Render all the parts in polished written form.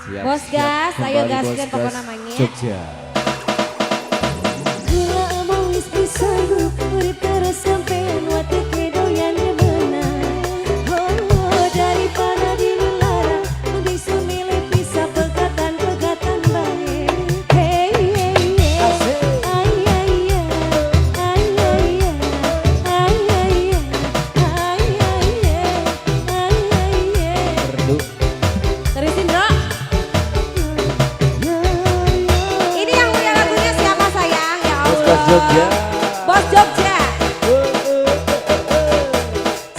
Siap, Bos gas, siap. ayo Kembali gas Bos kan pokok namanya. Jogja. Gula mau wis bisa urip terus sampean wate kedoyan benar. Oh daripada dilulara mending sumilih pisah pegatan bae. Hey hey hey. Ay ay ay. Ay ay ay. Ay ay ay. Ay ay ay. Ay ay ay. Merdu. Terusin bro. Ini yang punya lagunya siapa sayang? Ya Bos Allah. gas Jogja. Bos Jogja.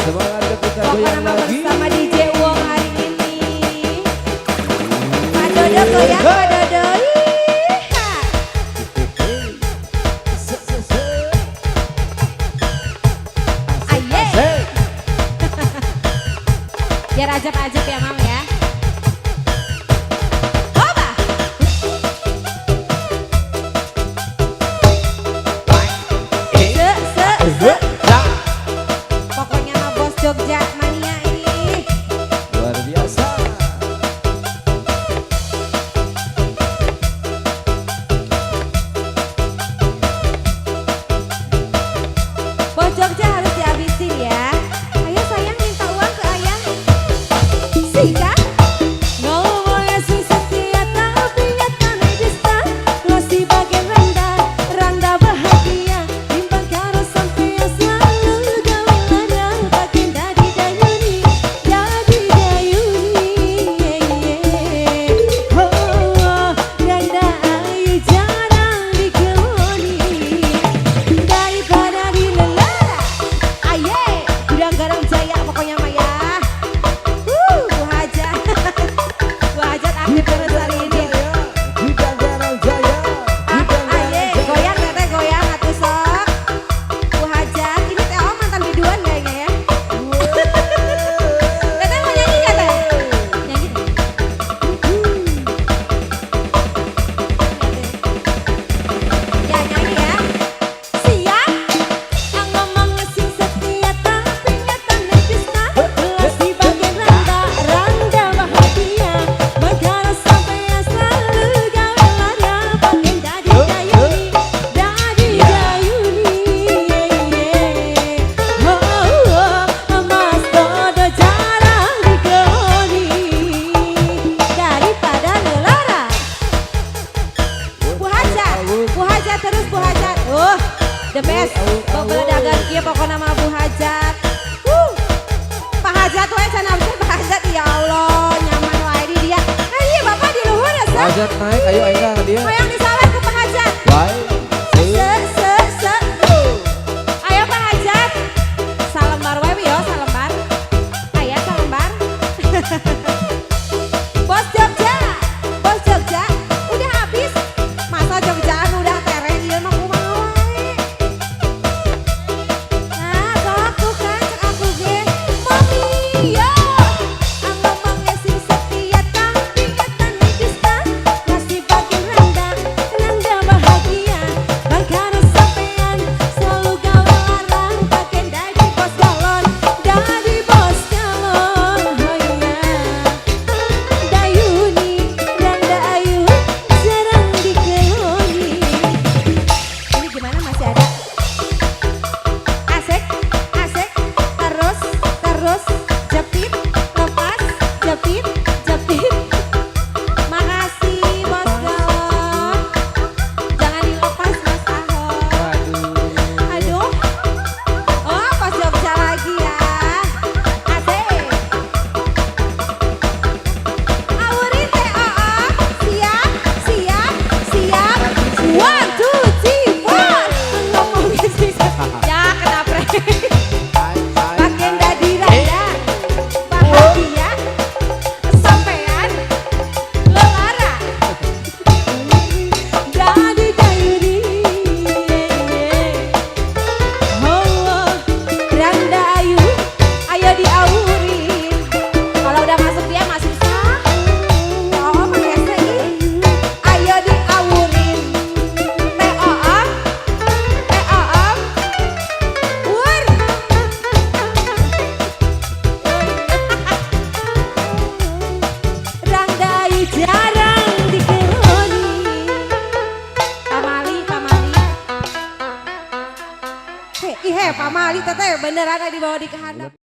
Semangat ketika Pokok goyang nama lagi. bersama DJ Uwong hari ini. Pak Dodo goyang, Pak Dodo. Iha. Aye. Asik. Biar ajab-ajab ya Mam ya. Oba. Se. Pokoknya mah Bos Jogja mania ini. Luar biasa. Bos Jogja harus dihabisin ya. Ayo sayang minta uang ke ayah. Sika. Ngomongnya sing setia tapi nyata dusta. Lo si bagian rendah bahagia. Timbang karo sampean selalu gawelannya bagian dari dayuni. Oh, rendah ayu jarang dikeloni. Daripada dilelara. Aye. Udah garang jaya pokoknya mah ya. Bu Hajat. Bu Hajat aktif terus hari ini. Di Ganjarang Jaya. Di Ganjarang Aye, Jaya. goyang teteh goyang atuh sok. Bu Hajat, ini teh oh mantan biduan kayaknya ya. Teteh mau nyanyi nggak teh? Nyanyi. Ya nyanyi ya. Siap. Yang ngomongnya sing setia tapi nyata dusta. Lo si bagian rendah bahagia. Makanya sampean selalu gawelannya bagian dari dayuni. Mas Dodo jarang dikeloni. Daripada lelara. Bu Hajat terus Bu Hajat. The best. Bebel dagang kieu pokokna mah Bu Hajat. Pak Hajat wae can absen Pak Hajat ya Allah, nyaman wae di dia. Iya Bapak di luhur ya, Sa. Hajat naik, ayo Aina dia. Hoyong disawat ke Pak Hajat. Baik. Se. Ayo Pak Hajat. Salembar wae yo, salembar. Aya salembar. Bos Jogja. Bos Jogja udah habis. Masa Jogjaan udah tereng ieu mah kumaha wae. Nah, sok tuh kan cek aku ge. Mami yo. Ang ngomongnya sing setia tapi nyata dusta. Lo si bagian Ihe pamali teteh beneran ada di bawah di kehandap.